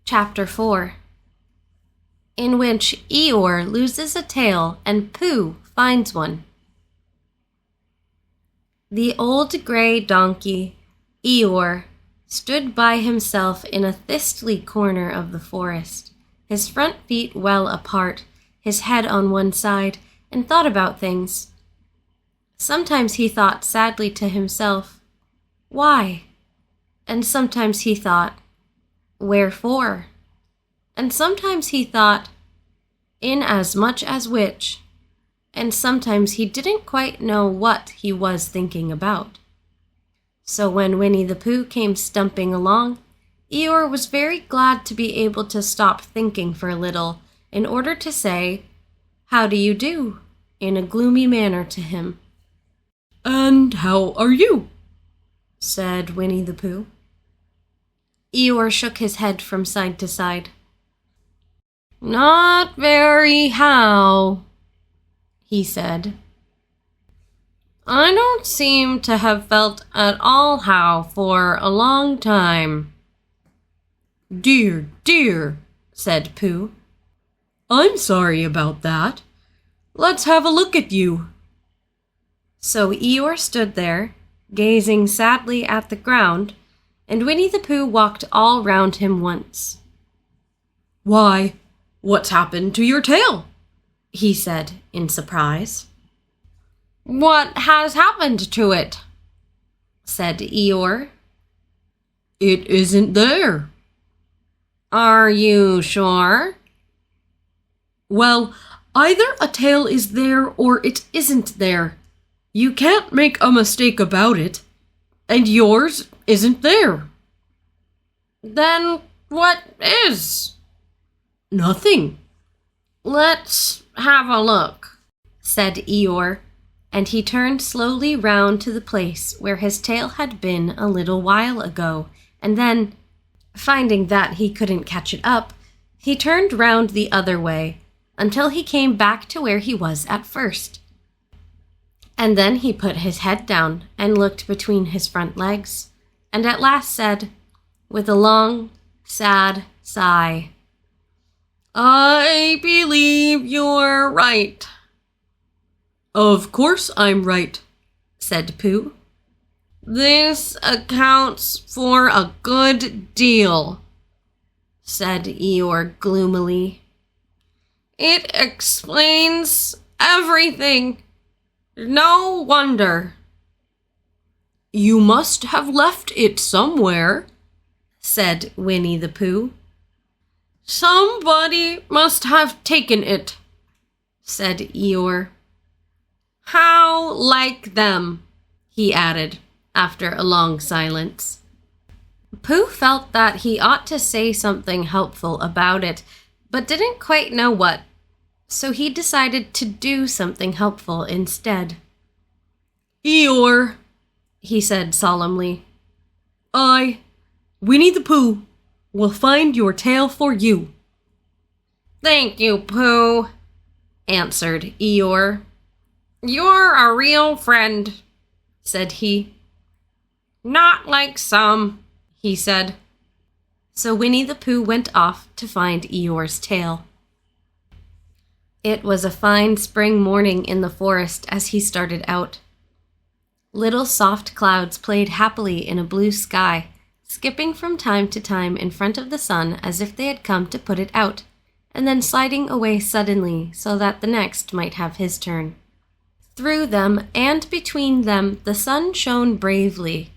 Chapter 4, in which Eeyore loses a tail and Pooh finds one. The old gray donkey, Eeyore, stood by himself in a thistly corner of the forest, his front feet well apart, his head on one side, and thought about things. Sometimes he thought sadly to himself, "Why?" And sometimes he thought, "Wherefore?" And sometimes he thought, "Inasmuch as which?" And sometimes he didn't quite know what he was thinking about. So when Winnie the Pooh came stumping along, Eeyore was very glad to be able to stop thinking for a little in order to say, "How do you do?" in a gloomy manner to him. "And how are you?" said Winnie the Pooh. Eeyore shook his head from side to side. "Not very how," he said. "I don't seem to have felt at all how for a long time." "Dear, dear," said Pooh. "I'm sorry about that. Let's have a look at you." So Eeyore stood there, gazing sadly at the ground, and Winnie the Pooh walked all round him once. "Why, what's happened to your tail?" he said in surprise. "What has happened to it?" said Eeyore. "It isn't there." "Are you sure?" "Well, either a tail is there or it isn't there. You can't make a mistake about it. And yours isn't there." "Then what is?" "Nothing." "Let's have a look," said Eeyore, and he turned slowly round to the place where his tail had been a little while ago, and then, finding that he couldn't catch it up, he turned round the other way until he came back to where he was at first. And then he put his head down and looked between his front legs, and at last said, with a long, sad sigh, "I believe you're right." "Of course I'm right," said Pooh. "This accounts for a good deal," said Eeyore gloomily. "It explains everything. No wonder." "You must have left it somewhere," said Winnie the Pooh. "Somebody must have taken it," said Eeyore. "How like them," he added, after a long silence. Pooh felt that he ought to say something helpful about it, but didn't quite know what, so he decided to do something helpful instead. "Eeyore," he said solemnly, Winnie the Pooh, will find your tail for you." "Thank you, Pooh," answered Eeyore. "You're a real friend," said he. "Not like some," he said. So Winnie the Pooh went off to find Eeyore's tail. It was a fine spring morning in the forest as he started out. Little soft clouds played happily in a blue sky, skipping from time to time in front of the sun as if they had come to put it out, and then sliding away suddenly so that the next might have his turn. Through them and between them the sun shone bravely,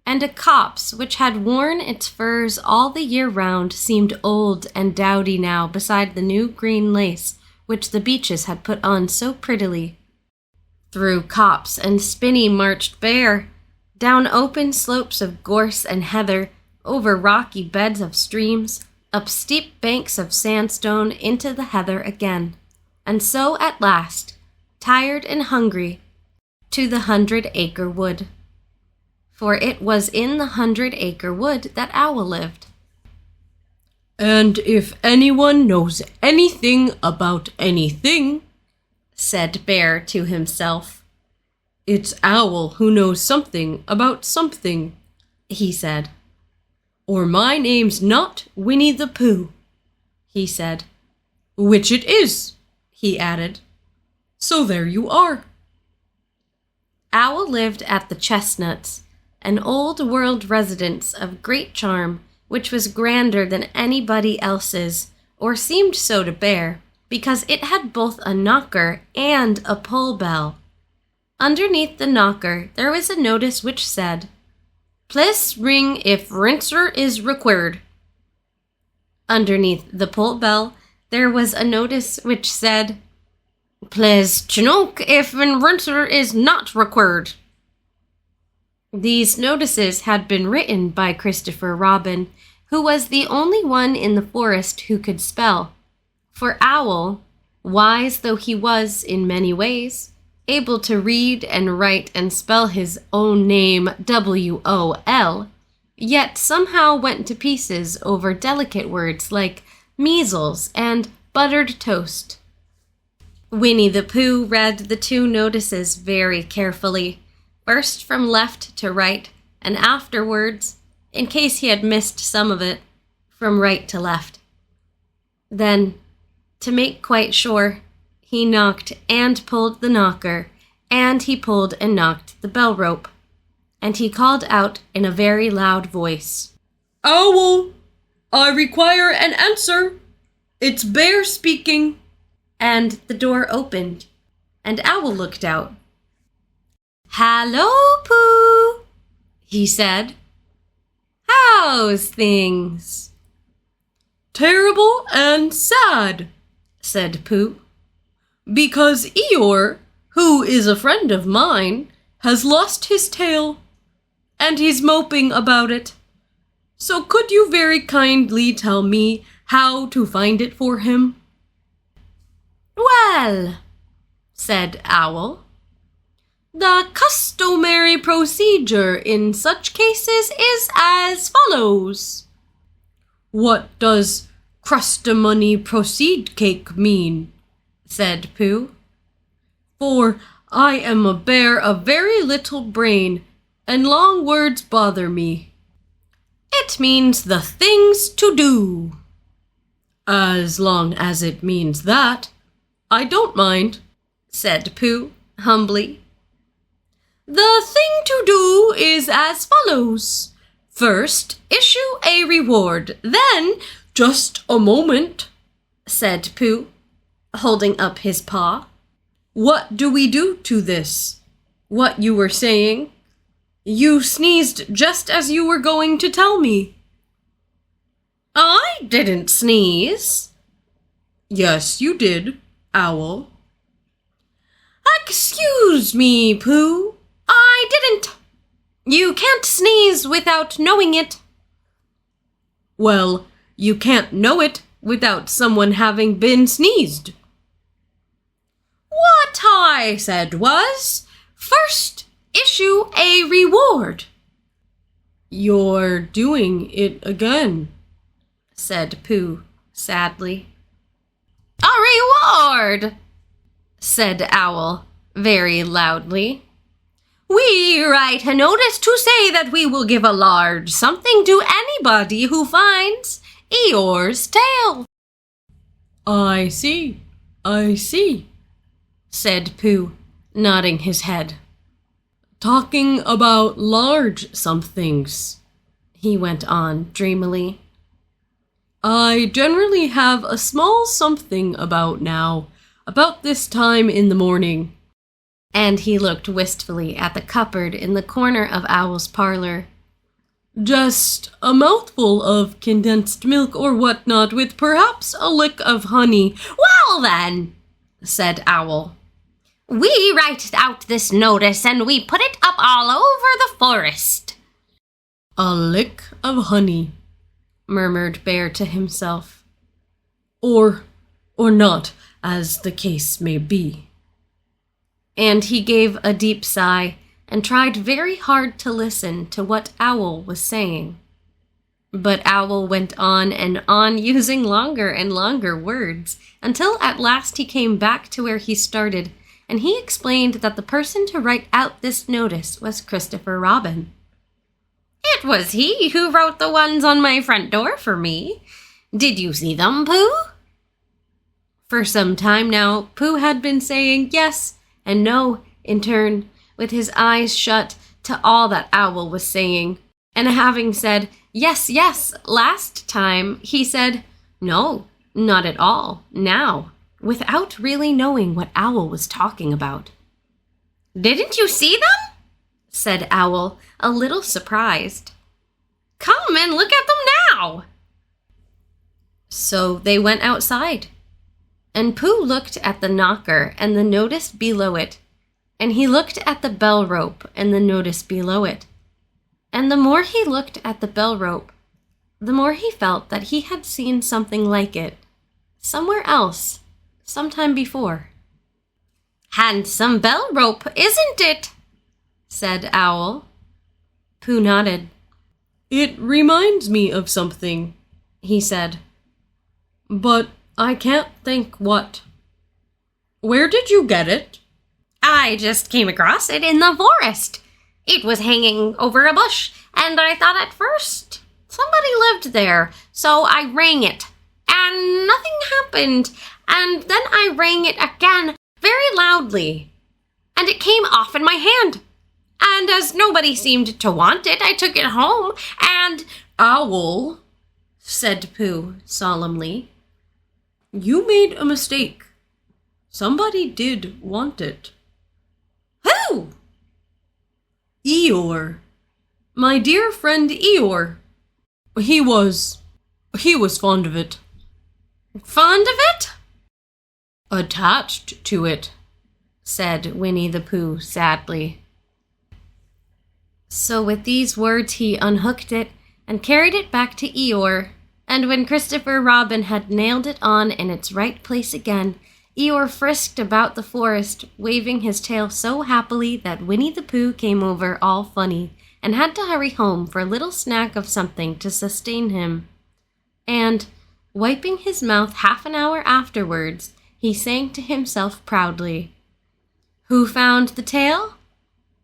and a copse which had worn its furs all the year round seemed old and dowdy now beside the new green lace which the beeches had put on so prettily. Through copse and spinney marched Bear, down open slopes of gorse and heather, over rocky beds of streams, up steep banks of sandstone into the heather again, and so at last, tired and hungry, to the 100-acre wood. For it was in the 100-acre wood that Owl lived. "And if anyone knows anything about anything," said Bear to himself, "it's Owl who knows something about something," he said. or my name's not Winnie the Pooh," he said. "Which it is," he added. "So there you are." Owl lived at the Chestnuts, an old-world residence of great charm, which was grander than anybody else's, or seemed so to bear, because it had both a knocker and a pull bell. Underneath the knocker there was a notice which said, "Please ring if rinser is required." Underneath the pull bell there was a notice which said, "Please chinook if an rinser is not required." These notices had been written by Christopher Robin, who was the only one in the forest who could spell. For Owl, wise though he was in many ways, able to read and write and spell his own name W-O-L, yet somehow went to pieces over delicate words like measles and buttered toast. Winnie the Pooh read the two notices very carefully, first from left to right, and afterwards, in case he had missed some of it, from right to left. Then, to make quite sure, he knocked and pulled the knocker, and he pulled and knocked the bell rope, and he called out in a very loud voice, "Owl, I require an answer. It's Bear speaking." And the door opened, and Owl looked out. "Hallo, Pooh," he said. "How's things?" "Terrible and sad," said Pooh, "because Eeyore, who is a friend of mine, has lost his tail, and he's moping about it. So could you very kindly tell me how to find it for him?" "Well," said Owl, "the customary procedure in such cases is as follows." "What does crustamony proceed cake mean?" said Pooh. "For I am a bear of very little brain, and long words bother me." "It means the things to do." "As long as it means that, I don't mind," said Pooh humbly. "The thing to do is as follows. First, issue a reward, then—" "Just a moment," said Pooh, holding up his paw. "What do we do to this? What you were saying? You sneezed just as you were going to tell me." "I didn't sneeze." "Yes, you did, Owl." "Excuse me, Pooh. I didn't. You can't sneeze without knowing it." "Well, you can't know it without someone having been sneezed." "What I said was, first issue a reward." "You're doing it again," said Pooh sadly. "A reward," said Owl very loudly. "We write a notice to say that we will give a large something to anybody who finds Eeyore's tail." I see, said Pooh, nodding his head. "Talking about large somethings," he went on dreamily. "I generally have a small something about now, about this time in the morning." And he looked wistfully at the cupboard in the corner of Owl's parlor. "Just a mouthful of condensed milk or whatnot, with perhaps a lick of honey." "Well then," said Owl, "we write out this notice and we put it up all over the forest." "A lick of honey," murmured Bear to himself. Or not, as the case may be." And he gave a deep sigh and tried very hard to listen to what Owl was saying. But Owl went on and on, using longer and longer words, until at last he came back to where he started, and he explained that the person to write out this notice was Christopher Robin. It was he who wrote the ones on my front door for me. Did you see them, Pooh? For some time now, Pooh had been saying yes and no in turn, with his eyes shut to all that Owl was saying. And having said yes, yes last time, he said no, not at all now, without really knowing what Owl was talking about. Didn't you see them? Said Owl, a little surprised. Come and look at them now. So they went outside, and Pooh looked at the knocker and the notice below it, and he looked at the bell rope and the notice below it. And the more he looked at the bell rope, the more he felt that he had seen something like it somewhere else, sometime before. Handsome bell rope, isn't it? Said Owl. Pooh nodded. It reminds me of something, he said. But I can't think what. Where did you get it? I just came across it in the forest. It was hanging over a bush, and I thought at first somebody lived there, so I rang it, and nothing happened, and then I rang it again very loudly, and it came off in my hand. And as nobody seemed to want it, I took it home, and— Owl, said Pooh solemnly. You made a mistake. Somebody did want it. Who? Eeyore. My dear friend Eeyore. He was fond of it. Fond of it? Attached to it, said Winnie the Pooh sadly. So with these words he unhooked it and carried it back to Eeyore, and when Christopher Robin had nailed it on in its right place again, Eeyore frisked about the forest, waving his tail so happily that Winnie the Pooh came over all funny and had to hurry home for a little snack of something to sustain him. And, wiping his mouth half an hour afterwards, he sang to himself proudly. Who found the tail?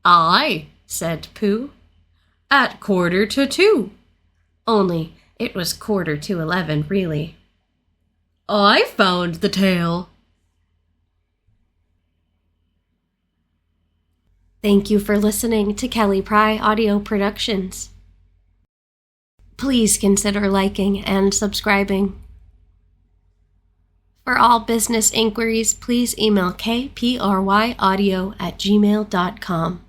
I, said Pooh. At 1:45. Only it was 11:45, really. I found the tail. Thank you for listening to Kelly Pry Audio Productions. Please consider liking and subscribing. For all business inquiries, please email kpryaudio@gmail.com.